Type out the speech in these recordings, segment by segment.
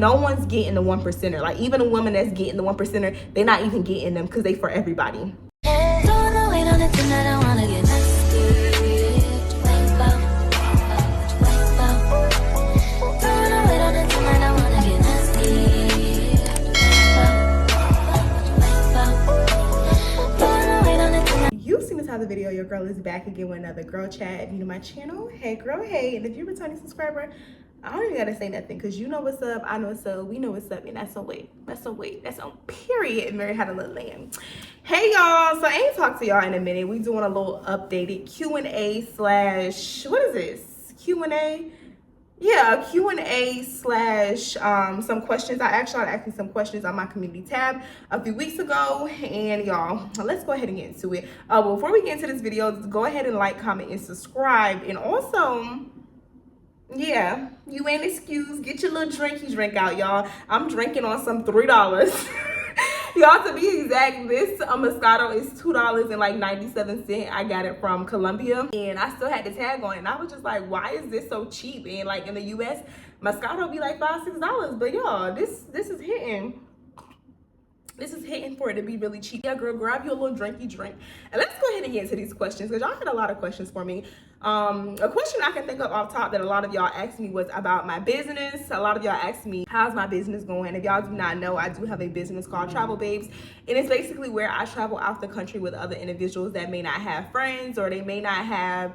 no one's getting the 1%er. Like even a woman that's getting the 1%er, they're not even getting them because they for everybody. The video, your girl is back again with another girl chat. If you're new to my channel, hey girl, hey. And if you're a returning subscriber, I don't even gotta say nothing because you know what's up, I know what's up, we know what's up, and that's on period. And Mary had a little lamb. Hey y'all, so I ain't talked to y'all in a minute. We doing a little updated Q&A slash, what is this? Q&A? Yeah, Q&A slash some questions. I actually asked me some questions on my community tab a few weeks ago, and y'all, let's go ahead and get into it. Before we get into this video, go ahead and like, comment, and subscribe. And also, yeah, you ain't excused. Get your little drink out, y'all. I'm drinking on some $3. Y'all, to be exact, this Moscato is $2.97. I got it from Colombia, and I still had the tag on it. And I was just like, why is this so cheap? And like in the US, Moscato be like $5-6. But y'all, this is hitting. This is hitting for it to be really cheap. Yeah, girl, grab your little drink. And let's go ahead and get into these questions because y'all had a lot of questions for me. A question I can think of off top that a lot of y'all asked me was about my business. A lot of y'all asked me, how's my business going? If y'all do not know, I do have a business called Travel Babes. And it's basically where I travel out the country with other individuals that may not have friends, or they may not have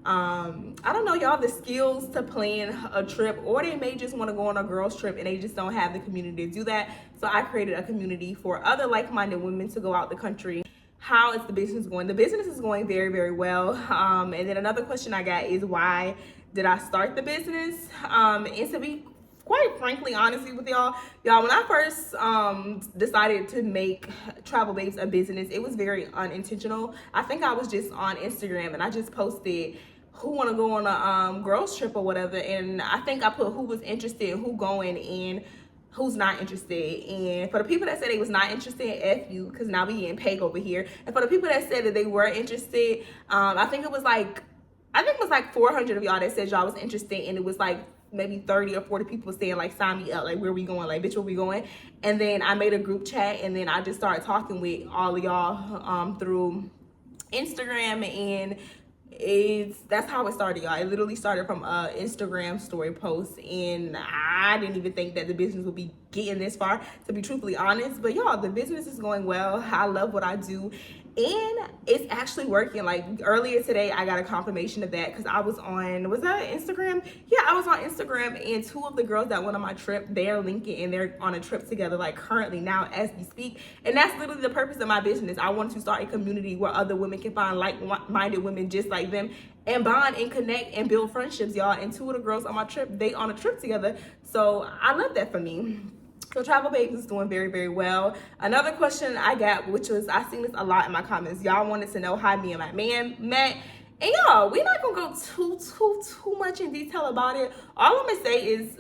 I don't know, y'all, the skills to plan a trip, or they may just want to go on a girls trip and they just don't have the community to do that. So I created a community for other like-minded women to go out the country. How is the business going? The business is going very, very well. And then another question I got is, why did I start the business? And to be quite frankly, honestly with y'all, when I first decided to make Travel Babes a business, it was very unintentional. I think I was just on Instagram and I just posted who want to go on a girls trip or whatever, and I think I put who was interested, who going, and who's not interested. And for the people that said they was not interested, F you, because now we getting paid over here. And for the people that said that they were interested, I think it was like 400 of y'all that said y'all was interested, and it was like maybe 30 or 40 people saying like, sign me up, like where we going, like bitch, where we going? And then I made a group chat, and then I just started talking with all of y'all through Instagram, and that's how it started, y'all. It literally started from a Instagram story post, and I didn't even think that the business would be getting this far, to be truthfully honest. But y'all, the business is going well. I love what I do, and it's actually working. Like earlier today, I got a confirmation of that because I was on, was that Instagram? Yeah, I was on Instagram, and two of the girls that went on my trip, they're linking and they're on a trip together, like currently now as we speak. And that's literally the purpose of my business. I want to start a community where other women can find like-minded women just like them and bond and connect and build friendships, y'all. And two of the girls on my trip, they on a trip together. So I love that for me. So Travel Babes is doing very, very well. Another question I got, which was, I seen this a lot in my comments. Y'all wanted to know how me and my man met. And y'all, we're not gonna go too much in detail about it. All I'm gonna say is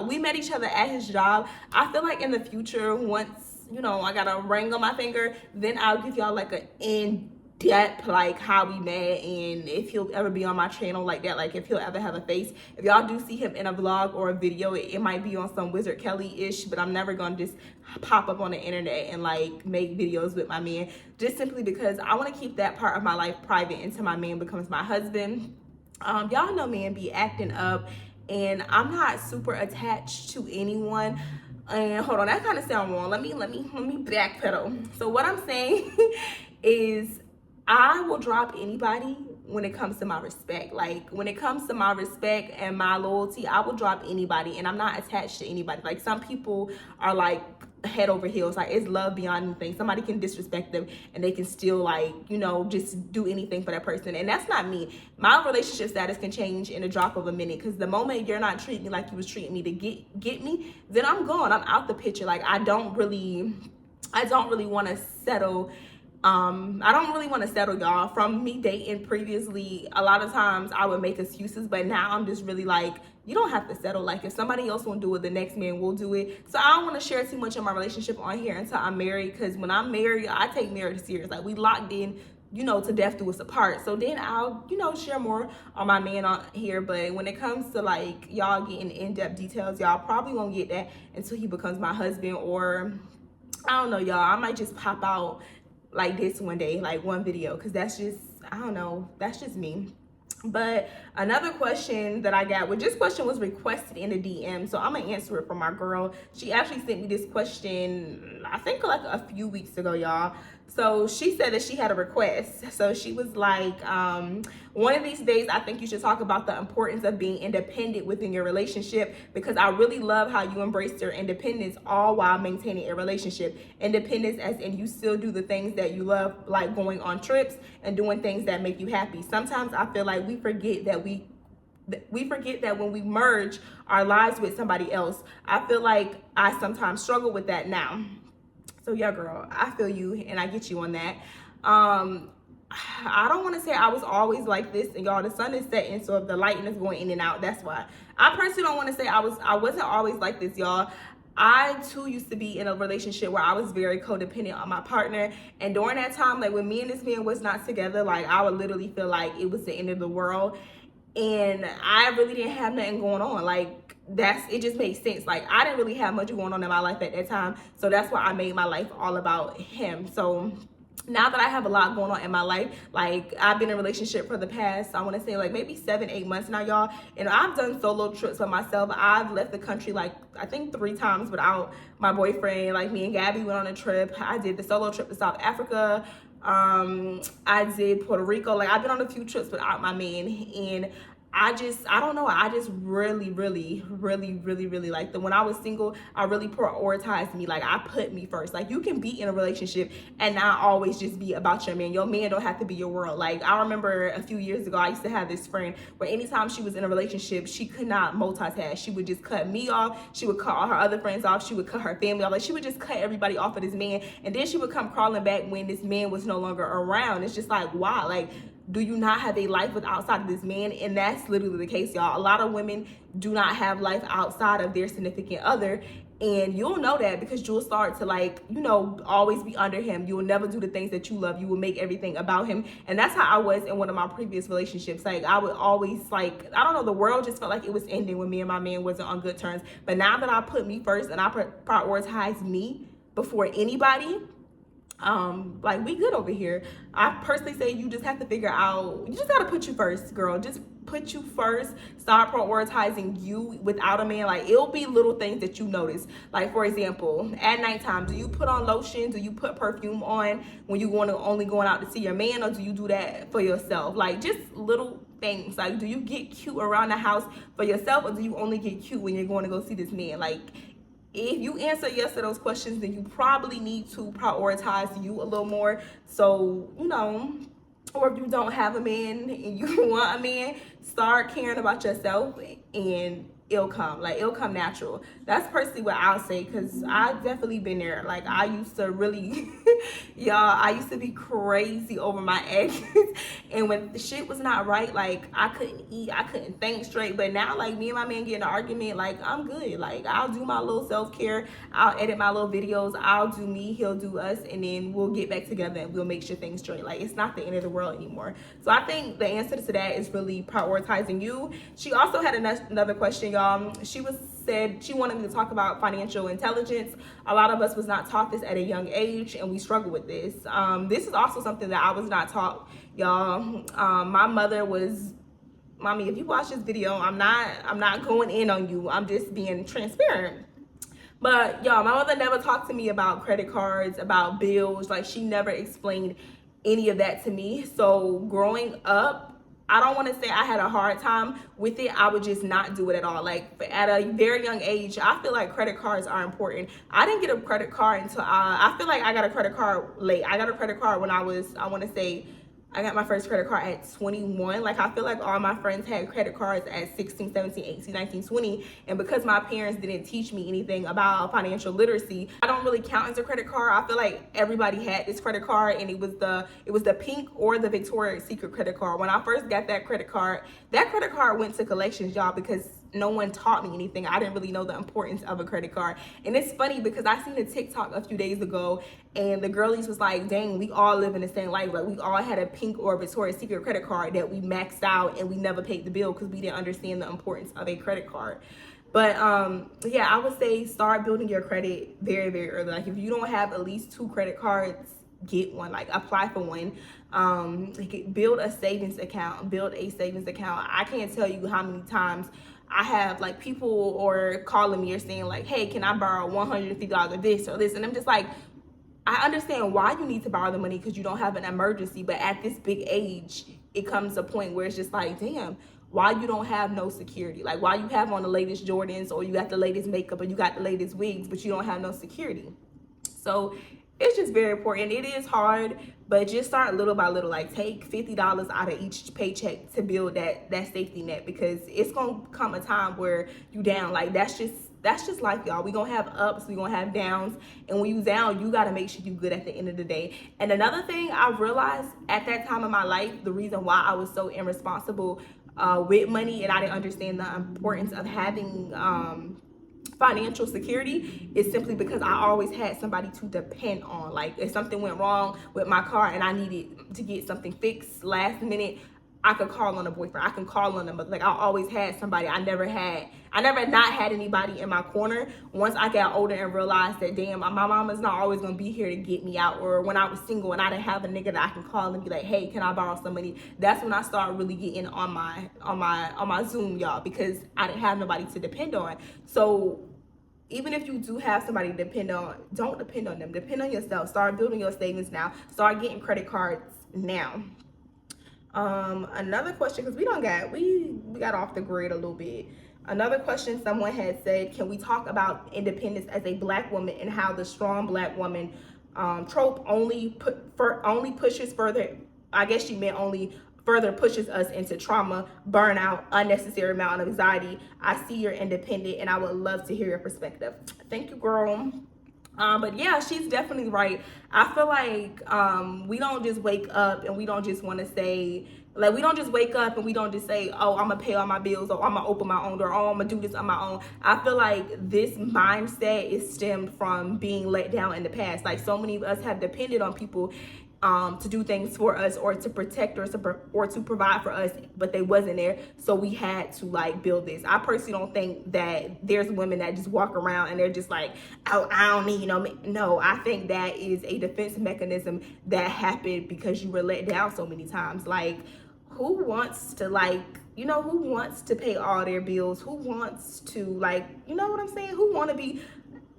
we met each other at his job. I feel like in the future, once, you know, I got a ring on my finger, then I'll give y'all like an in-depth, like how we met, and if he'll ever be on my channel like that, like if he'll ever have a face. If y'all do see him in a vlog or a video, it might be on some Wizard Kelly-ish, but I'm never gonna just pop up on the internet and like make videos with my man, just simply because I want to keep that part of my life private until my man becomes my husband. Y'all know men be acting up, and I'm not super attached to anyone. And hold on, that kind of sound wrong. Let me backpedal. So what I'm saying is, I will drop anybody when it comes to my respect. Like when it comes to my respect and my loyalty, I will drop anybody, and I'm not attached to anybody. Like some people are like head over heels, like it's love beyond anything. Somebody can disrespect them and they can still, like, you know, just do anything for that person, and that's not me. My relationship status can change in a drop of a minute, because the moment you're not treating me like you was treating me to get me, then I'm gone. I'm out the picture. Like I don't really want to settle. I don't really want to settle, y'all. From me dating previously, a lot of times I would make excuses, but now I'm just really like, you don't have to settle. Like if somebody else won't do it, the next man will do it. So I don't want to share too much of my relationship on here until I'm married, because when I'm married, I take marriage serious. Like we locked in you know, to death do us apart. So then I'll, you know, share more on my man on here. But when it comes to like y'all getting in-depth details, y'all probably won't get that until he becomes my husband, or I don't know, y'all. I might just pop out like this one day, like one video, because that's just, I don't know, that's just me. But another question that I got, well, this question was requested in the DM, so I'm gonna answer it for my girl. She actually sent me this question, I think like a few weeks ago, y'all. So she said that she had a request. So she was like, one of these days, I think you should talk about the importance of being independent within your relationship, because I really love how you embrace your independence all while maintaining a relationship. Independence as in you still do the things that you love, like going on trips and doing things that make you happy. Sometimes I feel like we forget that when we merge our lives with somebody else. I feel like I sometimes struggle with that now. So yeah, girl, I feel you and I get you on that. I don't want to say I was always like this, and y'all, the sun is setting, so if the lighting is going in and out, that's why. I personally don't want to say I wasn't always like this, y'all. I too used to be in a relationship where I was very codependent on my partner, and during that time, like when me and this man was not together, like I would literally feel like it was the end of the world, and I really didn't have nothing going on. Like it just made sense. Like I didn't really have much going on in my life at that time, so that's why I made my life all about him. So now that I have a lot going on in my life, like I've been in a relationship for the past, I want to say like maybe 7-8 months now, y'all, and I've done solo trips by myself. I've left the country like I think 3 times without my boyfriend. Like me and Gabby went on a trip. I did the solo trip to South Africa. I did Puerto Rico. Like I've been on a few trips without my man, and I don't know, I just really like when I was single, I really prioritized me. Like I put me first. Like you can be in a relationship and not always just be about your man. Your man don't have to be your world. Like I remember a few years ago, I used to have this friend where anytime she was in a relationship, she could not multitask. She would just cut me off. She would cut all her other friends off. She would cut her family off. Like she would just cut everybody off of this man. And then she would come crawling back when this man was no longer around. It's just like, why? Like, do you not have a life outside of this man? And that's literally the case, y'all. A lot of women do not have life outside of their significant other. And you'll know that because you'll start to, like, you know, always be under him. You will never do the things that you love. You will make everything about him. And that's how I was in one of my previous relationships. Like I would always, like, I don't know, the world just felt like it was ending when me and my man wasn't on good terms. But now that I put me first and I prioritize me before anybody, like we good over here. I personally say you just have to figure out, you just gotta put you first, girl. Just put you first. Start prioritizing you without a man. Like it'll be little things that you notice. Like for example, at nighttime, do you put on lotion? Do you put perfume on when you only going out to see your man, or do you do that for yourself? Like just little things. Like do you get cute around the house for yourself, or do you only get cute when you're going to go see this man? Like if you answer yes to those questions, then you probably need to prioritize you a little more. So, you know, or if you don't have a man and you want a man, start caring about yourself and it'll come natural. That's personally what I'll say, because I've definitely been there. Like I used to really y'all, I used to be crazy over my exes, and when the shit was not right, like I couldn't eat, I couldn't think straight. But now, like me and my man get in an argument, like I'm good. Like I'll do my little self-care, I'll edit my little videos, I'll do me, he'll do us, and then we'll get back together and we'll make sure things straight. Like it's not the end of the world anymore. So I think the answer to that is really prioritizing you. She also had another question, y'all. She said she wanted me to talk about financial intelligence. A lot of us was not taught this at a young age, and we struggle with this. This is also something that I was not taught, y'all. My mother was, mommy, if you watch this video, I'm not going in on you. I'm just being transparent. But y'all, my mother never talked to me about credit cards, about bills. Like she never explained any of that to me. So growing up, I don't want to say I had a hard time with it. I would just not do it at all. Like at a very young age, I feel like credit cards are important. I didn't get a credit card until I feel like I got a credit card late. I got a credit card when I was, I want to say, I got my first credit card at 21. Like I feel like all my friends had credit cards at 16, 17, 18, 19, 20. And because my parents didn't teach me anything about financial literacy, I don't really count as a credit card. I feel like everybody had this credit card, and it was the pink or the Victoria's Secret credit card. When I first got that credit card went to collections, y'all, because no one taught me anything. I didn't really know the importance of a credit card. And it's funny because I seen a TikTok a few days ago, and the girlies was like, dang, we all live in the same life. Like, we all had a pink or Victoria's Secret credit card that we maxed out, and we never paid the bill because we didn't understand the importance of a credit card. But yeah, I would say start building your credit very, very early. Like, if you don't have at least 2 credit cards, get one. Like, apply for one. Build a savings account. I can't tell you how many times I have like people or calling me or saying like, hey, can I borrow $150 of this or this? And I'm just like, I understand why you need to borrow the money because you don't have an emergency, but at this big age, it comes to a point where it's just like, damn, why you don't have no security? Like, why you have on the latest Jordans, or you got the latest makeup, or you got the latest wigs, but you don't have no security? So it's just very important. It is hard, but just start little by little. Like, take $50 out of each paycheck to build that safety net, because it's gonna come a time where you down. Like, that's just life, y'all. We gonna have ups, we gonna have downs, and when you down, you gotta make sure you good at the end of the day. And another thing I realized at that time of my life, the reason why I was so irresponsible with money, and I didn't understand the importance of having financial security, is simply because I always had somebody to depend on. Like, if something went wrong with my car and I needed to get something fixed last minute, I could call on a boyfriend, I can call on them. But like, I always had somebody. I never not had anybody in my corner. Once I got older and realized that, damn, my mama's not always gonna be here to get me out. Or when I was single and I didn't have a nigga that I can call and be like, hey, can I borrow some money? That's when I started really getting on my Zoom, y'all, because I didn't have nobody to depend on. So even if you do have somebody to depend on, don't depend on them. Depend on yourself. Start building your savings now. Start getting credit cards now. Another question, because we got off the grid a little bit. Another question someone had said, can we talk about independence as a Black woman and how the strong Black woman trope only pushes further, I guess she meant only further pushes us into trauma, burnout, unnecessary amount of anxiety. I see you're independent and I would love to hear your perspective. Thank you, girl. But yeah, she's definitely right. I feel like we don't just wake up and we don't just want to say, like, we don't just wake up and we don't just say, oh, I'm gonna pay all my bills, or I'm gonna open my own door, or I'm gonna do this on my own. I feel like this mindset is stemmed from being let down in the past. Like, so many of us have depended on people to do things for us, or to protect us, or to provide for us, but they wasn't there, so we had to like build this. I personally don't think that there's women that just walk around and they're just like, oh, I don't need no. I think that is a defense mechanism that happened because you were let down so many times. Like, who wants to who wants to pay all their bills? Who wants to, like, you know what I'm saying? Who want to be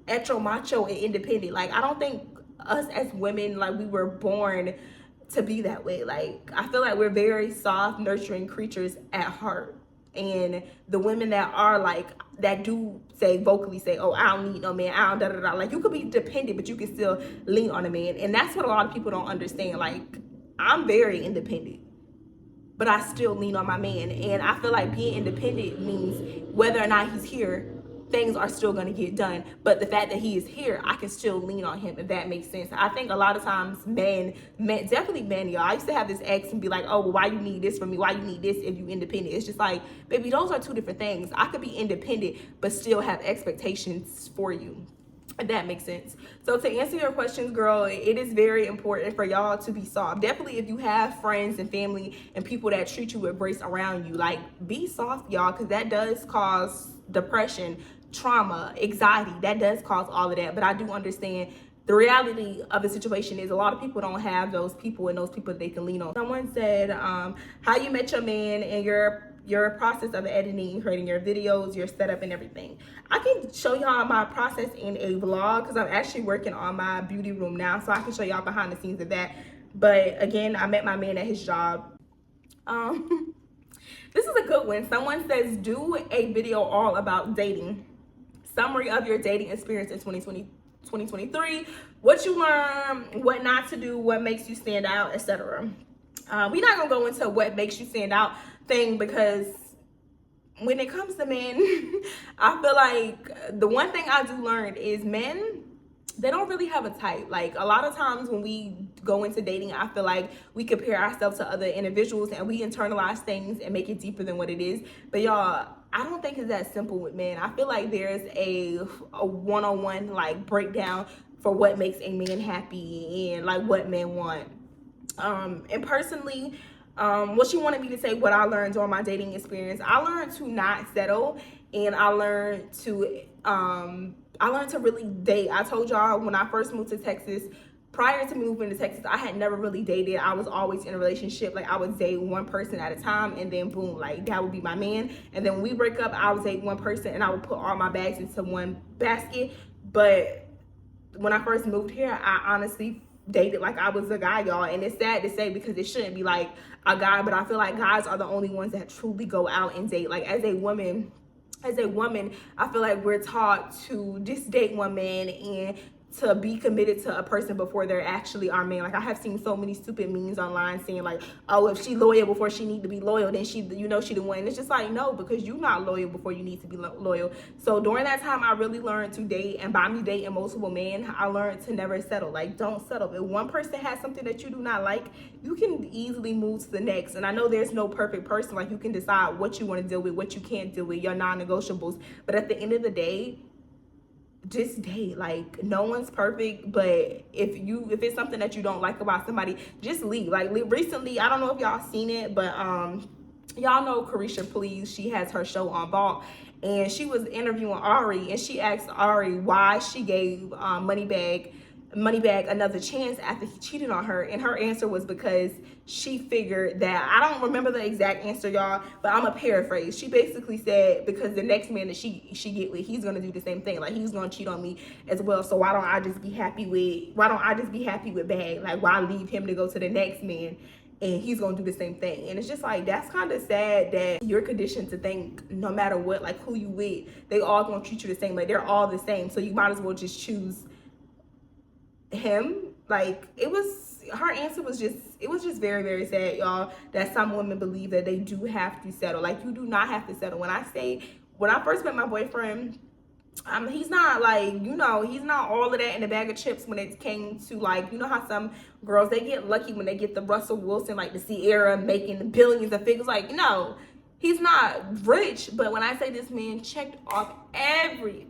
etro macho and independent? Like, I don't think us as women, like, we were born to be that way. Like, I feel like we're very soft, nurturing creatures at heart. And the women that do vocally say, oh, I don't need no man, I don't da-da-da. Like, you could be dependent, but you can still lean on a man. And that's what a lot of people don't understand. Like, I'm very independent, but I still lean on my man. And I feel like being independent means whether or not he's here, things are still going to get done. But the fact that he is here, I can still lean on him, if that makes sense. I think a lot of times men, definitely men, y'all, I used to have this ex and be like, oh, well, why you need this from me? Why you need this if you independent? It's just like, baby, those are two different things. I could be independent, but still have expectations for you, if that makes sense. So to answer your questions, girl, it is very important for y'all to be soft. Definitely, if you have friends and family and people that treat you with grace around you, like, be soft, y'all, because that does cause depression, trauma, anxiety. That does cause all of that. But I do understand the reality of the situation is a lot of people don't have those people, and those people they can lean on. Someone said, how you met your man and your process of editing, creating your videos, your setup and everything. I can show y'all my process in a vlog, because I'm actually working on my beauty room now, so I can show y'all behind the scenes of that. But again, I met my man at his job. This is a good one. Someone says, do a video all about dating. Summary of your dating experience in 2023, what you learned, what not to do, what makes you stand out, etc. We're not gonna go into what makes you stand out thing, because when it comes to men, I feel like the one thing I do learn is men, they don't really have a type. Like, a lot of times when we go into dating, I feel like we compare ourselves to other individuals and we internalize things and make it deeper than what it is. But y'all, I don't think it's that simple with men. I feel like there's a one-on-one like breakdown for what makes a man happy and like what men want. And personally, what she wanted me to say, what I learned during my dating experience, I learned to not settle, and I learned to really date. I told y'all when I first moved to Texas, prior to moving to Texas, I had never really dated. I was always in a relationship. Like, I would date one person at a time, and then boom, like that would be my man. And then when we break up, I would date one person and I would put all my bags into one basket. But when I first moved here, I honestly dated like I was a guy, y'all. And it's sad to say because it shouldn't be like a guy, but I feel like guys are the only ones that truly go out and date. Like, as a woman, I feel like we're taught to just date one man and to be committed to a person before they're actually our man. Like, I have seen so many stupid memes online saying like, oh, if she loyal before she need to be loyal, then she the one. And it's just like, no, because you're not loyal before you need to be loyal. So during that time, I really learned to date, and by me dating multiple men, I learned to never settle. Like, don't settle. If one person has something that you do not like, you can easily move to the next. And I know there's no perfect person. Like, you can decide what you want to deal with, what you can't deal with, your non-negotiables. But at the end of the day, just date. Like, no one's perfect, but if it's something that you don't like about somebody, just leave. Like, recently, I don't know if y'all seen it, but y'all know Carisha Please. She has her show on Vault, and she was interviewing Ari, and she asked Ari why she gave Moneybag another chance after he cheated on her, and her answer was because she figured that, I don't remember the exact answer, y'all, but I'm a paraphrase. She basically said because the next man that she get with, he's gonna do the same thing. Like, he's gonna cheat on me as well. So why don't I just be happy with Bag? Like, why leave him to go to the next man? And he's gonna do the same thing. And it's just like, that's kind of sad that you're conditioned to think no matter what, like who you with, they all gonna treat you the same. Like, they're all the same. So you might as well just choose him. Like, her answer was just, it was just very, very sad, y'all, that some women believe that they do have to settle. Like, you do not have to settle. When I first met my boyfriend, he's not like, he's not all of that in a bag of chips when it came to, like, you know how some girls, they get lucky when they get the Russell Wilson, like the Sierra making billions of figures. Like, no, he's not rich. But when I say this man checked off every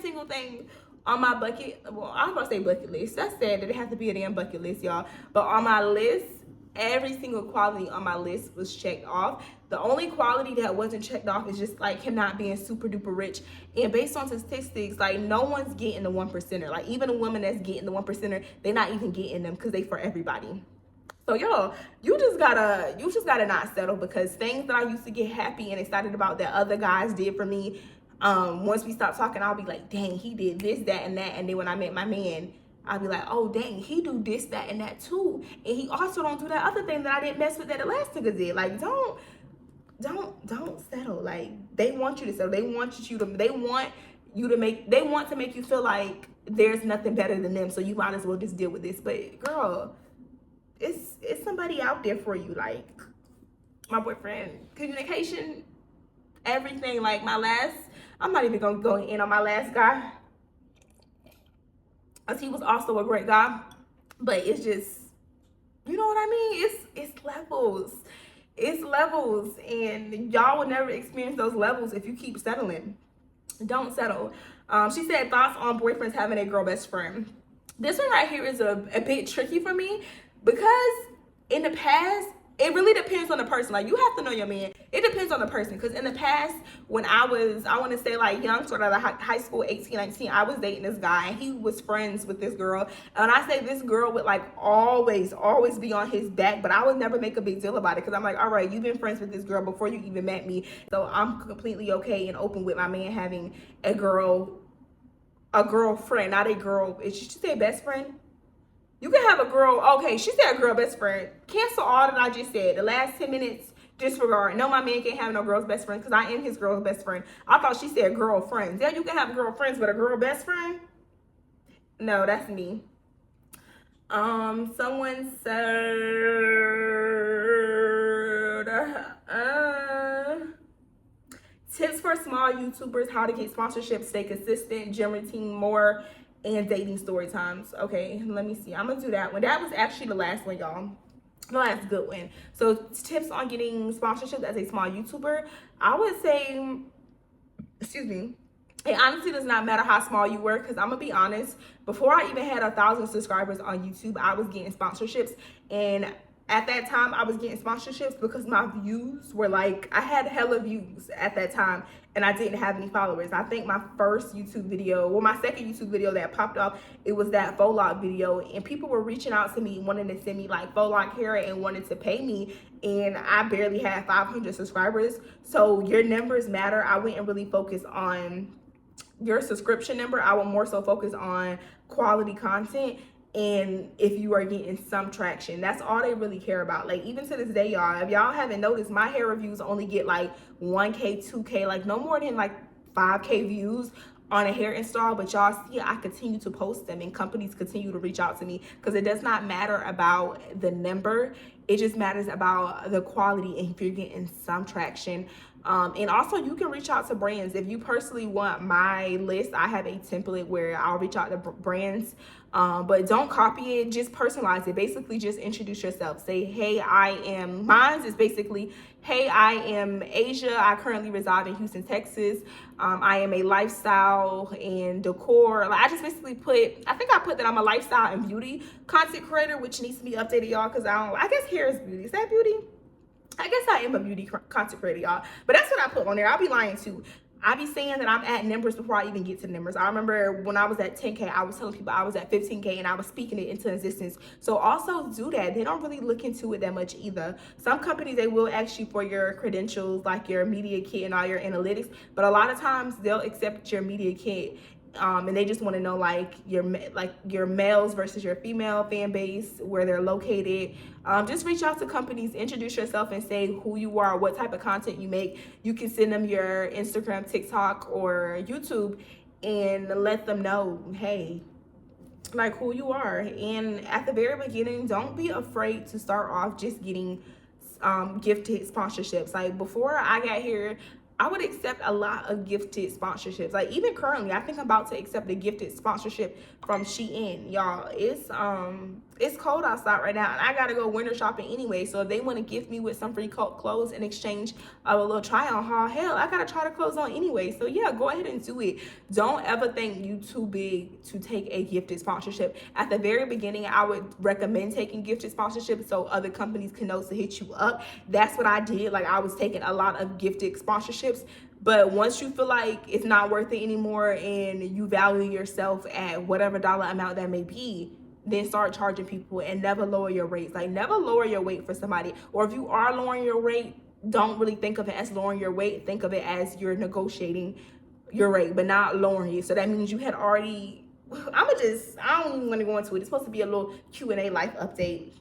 single thing on my bucket, well, I'm gonna say bucket list. That's sad that it has to be a damn bucket list, y'all. But on my list, every single quality on my list was checked off. The only quality that wasn't checked off is just like him not being super duper rich. And based on statistics, like, no one's getting the 1%er. Like, even a woman that's getting the 1%er, they're not even getting them because they for everybody. So y'all, you just gotta not settle, because things that I used to get happy and excited about that other guys did for me, once we stop talking, I'll be like, dang, he did this, that, and that. And then when I met my man, I'll be like, oh, dang, he do this, that, and that too. And he also don't do that other thing that I didn't mess with that the last nigga did. Like, don't settle. Like, they want you to settle. They want to make you feel like there's nothing better than them. So you might as well just deal with this. But girl, it's somebody out there for you. Like, my boyfriend, communication, everything. Like, I'm not even gonna go in on my last guy, as he was also a great guy, but it's just, you know what I mean? It's levels. It's levels, and y'all will never experience those levels if you keep settling. Don't settle. She said, thoughts on boyfriends having a girl best friend. This one right here is a bit tricky for me, because in the past, it really depends on the person. Like, you have to know your man. It depends on the person. Because in the past, when I want to say like young, sort of high school, 18, 19, I was dating this guy, and he was friends with this girl. And I say this girl would like always be on his back, but I would never make a big deal about it, because I'm like, all right, you've been friends with this girl before you even met me. So I'm completely okay and open with my man having a girlfriend, not a girl. Is she say best friend? You can have a girl, okay, she said a girl best friend. Cancel all that I just said. The last 10 minutes, disregard. No, my man can't have no girl's best friend, because I am his girl's best friend. I thought she said girlfriends. Yeah, you can have girlfriends, but a girl best friend? No, that's me. Someone said, tips for small YouTubers, how to get sponsorships, stay consistent, gym routine, more. and dating story times. Okay, let me see. I'm gonna do that one. That was actually the last one, y'all. The last good one. So tips on getting sponsorships as a small YouTuber. I would say, excuse me, it honestly does not matter how small you were, because I'm gonna be honest, before I even had 1,000 subscribers on YouTube, I was getting sponsorships. And at that time I was getting sponsorships because my views were like, I had hella views at that time and I didn't have any followers. I think my first YouTube video, well, my second YouTube video that popped up, it was that faux lock video, and people were reaching out to me wanting to send me like faux lock hair and wanted to pay me, and I barely had 500 subscribers. So your numbers matter. I wouldn't really focus on your subscription number. I would more so focus on quality content, and if you are getting some traction, that's all they really care about. Like, even to this day, y'all, if y'all haven't noticed, my hair reviews only get like 1K, 2K, like no more than like 5K views on a hair install. But y'all see, I continue to post them and companies continue to reach out to me, because it does not matter about the number, it just matters about the quality and if you're getting some traction. And also, you can reach out to brands. If you personally want my list, I have a template where I'll reach out to brands, but don't copy it, just personalize it. Basically, just introduce yourself. Say, hey, mine is basically, hey, I am Asia. I currently reside in Houston, Texas. I am a lifestyle and decor. Like, I just basically I think I put that I'm a lifestyle and beauty content creator, which needs to be updated, y'all, because I guess hair is beauty. Is that beauty? I guess I am a beauty content creator, y'all. But that's what I put on there. I'll be lying too. I be saying that I'm at numbers before I even get to the numbers. I remember when I was at 10K, I was telling people I was at 15K and I was speaking it into existence. So also do that. They don't really look into it that much either. Some companies, they will ask you for your credentials, like your media kit and all your analytics. But a lot of times they'll accept your media kit. And they just want to know like your males versus your female fan base, where they're located. Just reach out to companies, introduce yourself, and say who you are, what type of content you make. You can send them your Instagram, TikTok, or YouTube, and let them know, hey, like, who you are. And at the very beginning, don't be afraid to start off just getting gifted sponsorships. Like, before I got here, I would accept a lot of gifted sponsorships. Like, even currently, I think I'm about to accept a gifted sponsorship from Shein. Y'all, it's cold outside right now, and I gotta go winter shopping anyway. So if they want to gift me with some free clothes in exchange of a little try on haul, hell, I gotta try the clothes on anyway. So yeah, go ahead and do it. Don't ever think you too big to take a gifted sponsorship. At the very beginning, I would recommend taking gifted sponsorships so other companies can know to hit you up. That's what I did. Like, I was taking a lot of gifted sponsorships. But once you feel like it's not worth it anymore and you value yourself at whatever dollar amount that may be, then start charging people, and never lower your rates. Like, never lower your rate for somebody. Or if you are lowering your rate, don't really think of it as lowering your rate. Think of it as you're negotiating your rate, but not lowering it. So that means you had already, I don't even want to go into it. It's supposed to be a little Q&A life update.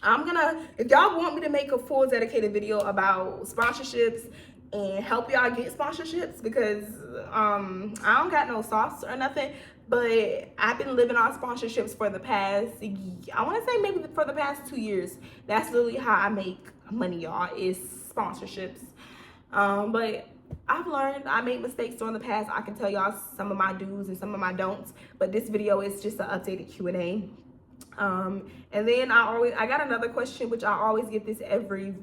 If y'all want me to make a full dedicated video about sponsorships and help y'all get sponsorships, because I don't got no sauce or nothing, but I've been living on sponsorships for the past, I want to say maybe for the past 2 years. That's literally how I make money, y'all, is sponsorships. But I've learned, I made mistakes during the past. I can tell y'all some of my do's and some of my don'ts, but this video is just an updated Q&A. And then I got another question, which I always get this every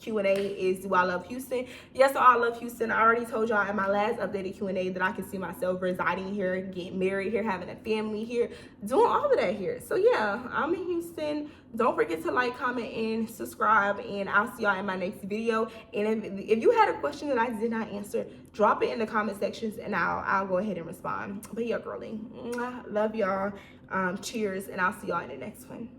Q&A, is, do I love Houston? Yes, I love Houston. I already told y'all in my last updated Q&A that I can see myself residing here, getting married here, having a family here, doing all of that here. So yeah, I'm in Houston. Don't forget to like, comment, and subscribe, and I'll see y'all in my next video. And if you had a question that I did not answer, drop it in the comment sections and I'll go ahead and respond. But yeah, girly, love y'all. Cheers, and I'll see y'all in the next one.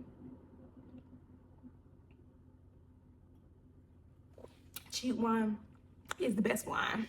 Cheap wine is the best wine.